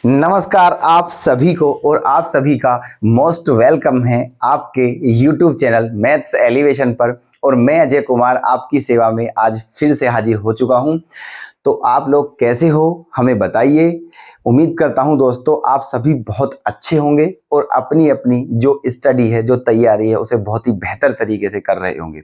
नमस्कार आप सभी को और आप सभी का मोस्ट वेलकम है आपके YouTube चैनल मैथ्स एलिवेशन पर। और मैं अजय कुमार आपकी सेवा में आज फिर से हाजिर हो चुका हूं। तो आप लोग कैसे हो हमें बताइए। उम्मीद करता हूं दोस्तों आप सभी बहुत अच्छे होंगे और अपनी अपनी जो स्टडी है, जो तैयारी है, उसे बहुत ही बेहतर तरीके से कर रहे होंगे।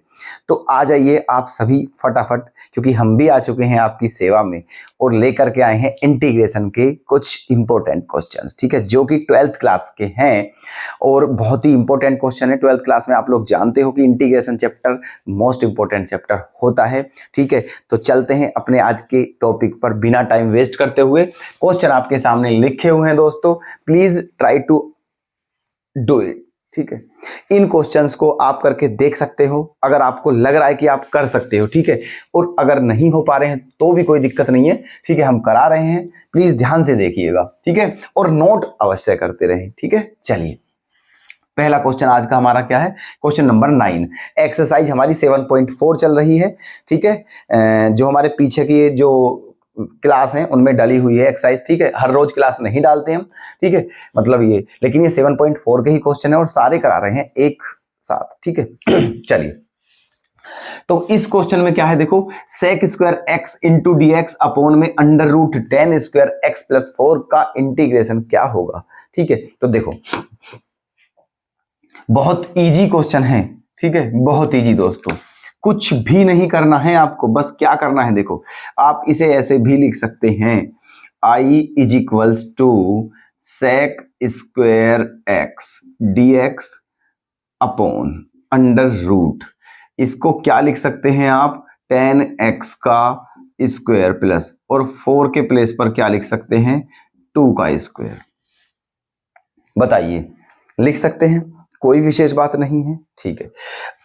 तो आ जाइए आप सभी फटाफट, क्योंकि हम भी आ चुके हैं आपकी सेवा में और लेकर के आए हैं इंटीग्रेशन के कुछ इंपॉर्टेंट क्वेश्चंस, ठीक है, जो कि 12th क्लास के हैं और बहुत ही इंपॉर्टेंट क्वेश्चन है। 12th क्लास में आप लोग जानते हो कि integration chapter most important chapter होता है, ठीक है। तो चलते हैं अपने आज के टॉपिक पर बिना टाइम वेस्ट करते हुए। क्वेश्चन आपके सामने लिखे हुए हैं दोस्तों, please try to do it, ठीक है। इन क्वेश्चंस को आप करके देख सकते हो अगर आपको लग रहा है कि आप कर सकते हो, ठीक है। और अगर नहीं हो पा रहे हैं तो भी कोई दिक्कत नहीं है, ठीक है, हम करा रहे हैं, प्लीज ध्यान से देखिएगा, ठीक है, और नोट अवश्य करते रहें, ठीक है। चलिए पहला क्वेश्चन आज का हमारा क्या है, क्वेश्चन नंबर 9। एक्सरसाइज हमारी 7.4 चल रही है, ठीक है। जो हमारे पीछे की जो क्लास हैं उनमें डली हुई है एक्सरसाइज, ठीक है। हर रोज क्लास नहीं डालते हम, ठीक है, मतलब ये, लेकिन ये 7.4 के ही क्वेश्चन है और सारे करा रहे हैं एक साथ, ठीक है। चलिए तो इस क्वेश्चन में क्या है, देखो, sec square x into d x upon में under root 10 square x plus 4 का इंटीग्रेशन क्या होगा, ठीक है। तो देखो बहुत इजी क्वेश्चन है, ठीक है, बहुत इजी दोस्तों, कुछ भी नहीं करना है आपको, बस क्या करना है, देखो आप इसे ऐसे भी लिख सकते हैं, I is equals to sec square x d x upon under root, इसको क्या लिख सकते हैं आप, 10x का स्क्वायर प्लस और 4 के प्लेस पर क्या लिख सकते हैं, 2 का स्क्वायर। बताइए, लिख सकते हैं, कोई विशेष बात नहीं है, ठीक है।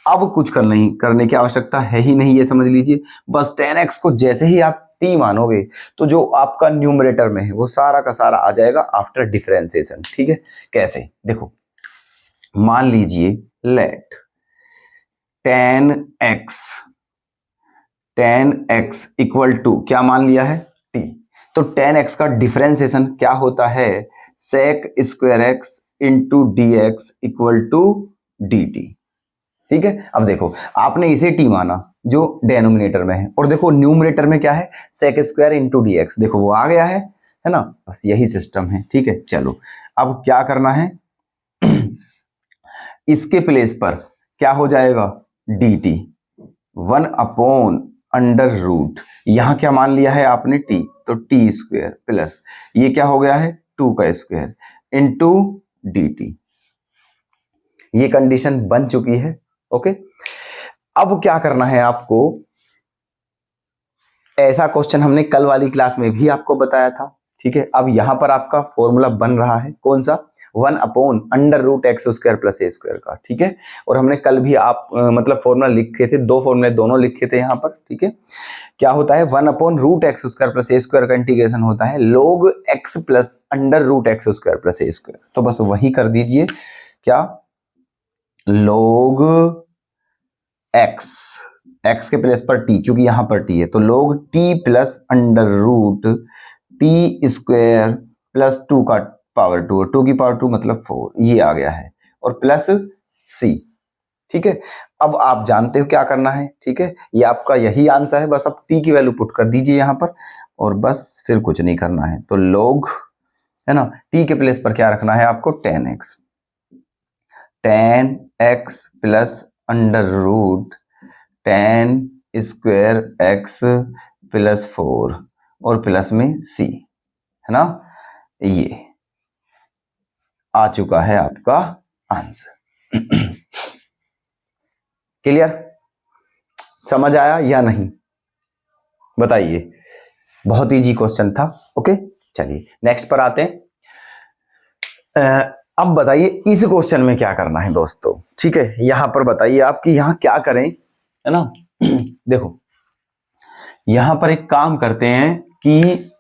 अब कुछ करने की आवश्यकता है ही नहीं, ये समझ लीजिए। बस 10x को जैसे ही आप t मानोगे तो जो आपका न्यूमरेटर में है वो सारा का सारा आ जाएगा आफ्टर डिफरेंशिएशन, ठीक है। कैसे, देखो मान लीजिए लेट 10x इक्वल टू क्या मान लिया है, t। तो 10x का डिफरेंशिएशन क्या होता है, sec square x into d x equal to d t, ठीक है। अब देखो आपने इसे t माना जो डेनोमिनेटर में है, और देखो न्यूमरेटर में क्या है, sec square into d x, देखो वो आ गया है ना, बस यही सिस्टम है, ठीक है। चलो अब क्या करना है, इसके प्लेस पर क्या हो जाएगा, d t 1 upon under root, यहां क्या मान लिया है आपने t, तो टी स्क्वायर प्लस ये क्या हो गया है 2 का स्क्वायर इंटू डी टी। ये कंडीशन बन चुकी है, ओके। अब क्या करना है आपको, ऐसा क्वेश्चन हमने कल वाली क्लास में भी आपको बताया था, ठीक है। अब यहां पर आपका फॉर्मूला बन रहा है, कौन सा, 1 upon under root x square plus a square का, ठीक है। और हमने कल भी मतलब फॉर्मूला लिखे थे, दो फॉर्मूले दोनों लिखे थे यहाँ पर, ठीक है। क्या होता है, 1 upon root x square plus a square का इंटीग्रेशन होता है log x plus under root x square plus a square. तो बस वही कर दीजिए, क्या, लोग एक्स के प्लेस पर टी, क्योंकि यहां पर टी है, तो log t plus under root t square plus 2 का पावर 2, 2 की पावर 2 मतलब 4, ये आ गया है, और प्लस सी, ठीक है। अब आप जानते हो क्या करना है, ठीक है, ये आपका यही आंसर है, बस आप टी की वैल्यू पुट कर दीजिए यहां पर, और बस फिर कुछ नहीं करना है। तो लोग है ना, टी के प्लेस पर क्या रखना है आपको, 10x plus under root 10 square x plus 4 और प्लस में c, है ना, ये आ चुका है आपका आंसर। क्लियर, समझ आया या नहीं, बताइए, बहुत इजी क्वेश्चन था, ओके। चलिए नेक्स्ट पर आते हैं। अब बताइए इस क्वेश्चन में क्या करना है दोस्तों, ठीक है। यहां पर बताइए आप कि यहां क्या करें, है ना। देखो यहां पर एक काम करते हैं कि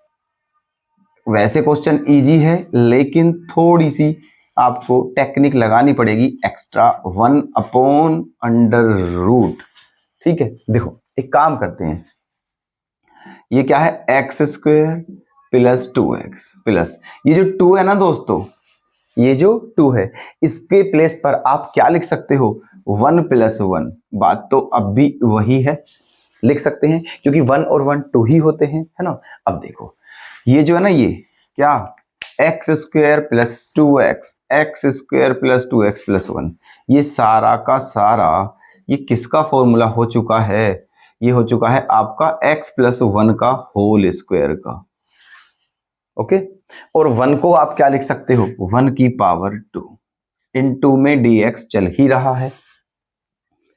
वैसे क्वेश्चन इजी है लेकिन थोड़ी सी आपको टेक्निक लगानी पड़ेगी एक्स्ट्रा, 1 अपॉन अंडर रूट, ठीक है। देखो एक काम करते हैं, ये क्या है, x square plus 2x plus ये जो 2 है ना दोस्तों, ये जो 2 है इसके प्लेस पर आप क्या लिख सकते हो 1 प्लस 1। बात तो अब भी वही है, लिख सकते हैं क्योंकि 1 और 1 2 ही होते हैं, है ना। अब देखो ये जो है ना, ये क्या x square plus 2x x square plus 2x plus 1, ये सारा का सारा ये किसका फॉर्मूला हो चुका है, ये हो चुका है आपका x प्लस 1 का होल स्क्वायर का। ओके, और 1 को आप क्या लिख सकते हो 1 की पावर 2, इन 2 में dx चल ही रहा है,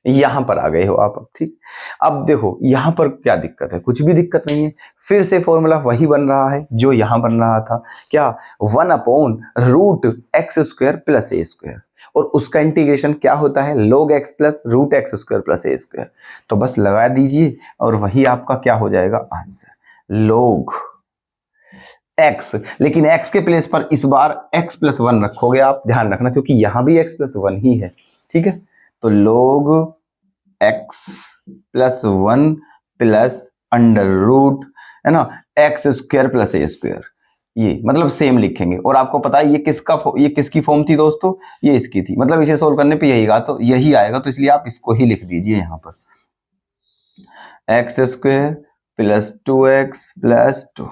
यहां पर आ गए हो आप। अब ठीक, अब देखो यहां पर क्या दिक्कत है, कुछ भी दिक्कत नहीं है, फिर से फॉर्मूला वही बन रहा है जो यहां बन रहा था, क्या 1 upon root x square plus a square, और उसका इंटीग्रेशन क्या होता है log x plus root x square plus a square. तो बस लगा दीजिए और वही आपका क्या हो जाएगा आंसर log x, लेकिन x के प्लेस पर इस बार x प्लस 1 रखोगे आप, ध्यान रखना क्योंकि यहां भी x प्लस 1 ही है। ठीक है, तो log x plus 1 plus under root, है ना, x square plus a square, ये मतलब सेम लिखेंगे। और आपको पता है ये किसकी फॉर्म थी दोस्तों, ये इसकी थी, मतलब इसे सोल्व करने पे यही आएगा, तो इसलिए आप इसको ही लिख दीजिए यहां पर x square plus 2x plus 2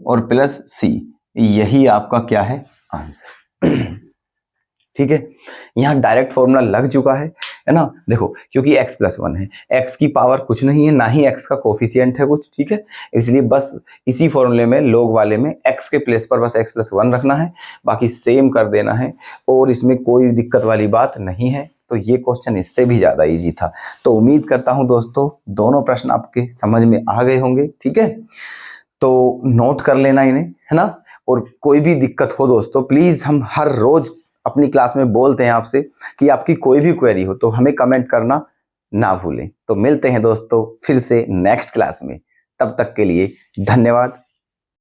और प्लस c, यही आपका क्या है आंसर। ठीक है, यहां डायरेक्ट फॉर्मूला लग चुका है ना। देखो क्योंकि x प्लस 1 है, x की पावर कुछ नहीं है, ना ही x का कोफिशिएंट है कुछ, ठीक है, इसलिए बस इसी फॉर्मूले में लोग वाले में x के प्लेस पर बस x प्लस 1 रखना है, बाकी सेम कर देना है, और इसमें कोई दिक्कत वाली बात नहीं है। तो ये क्वेश्चन इससे भी ज्यादा इजी था। तो उम्मीद करता हूं दोस्तों दोनों प्रश्न आपके समझ में आ गए होंगे। ठीक है, तो नोट कर लेना इन्हें, है ना, और कोई भी दिक्कत हो दोस्तों प्लीज, हम हर रोज अपनी क्लास में बोलते हैं आपसे कि आपकी कोई भी क्वेरी हो तो हमें कमेंट करना ना भूलें। तो मिलते हैं दोस्तों फिर से नेक्स्ट क्लास में, तब तक के लिए धन्यवाद।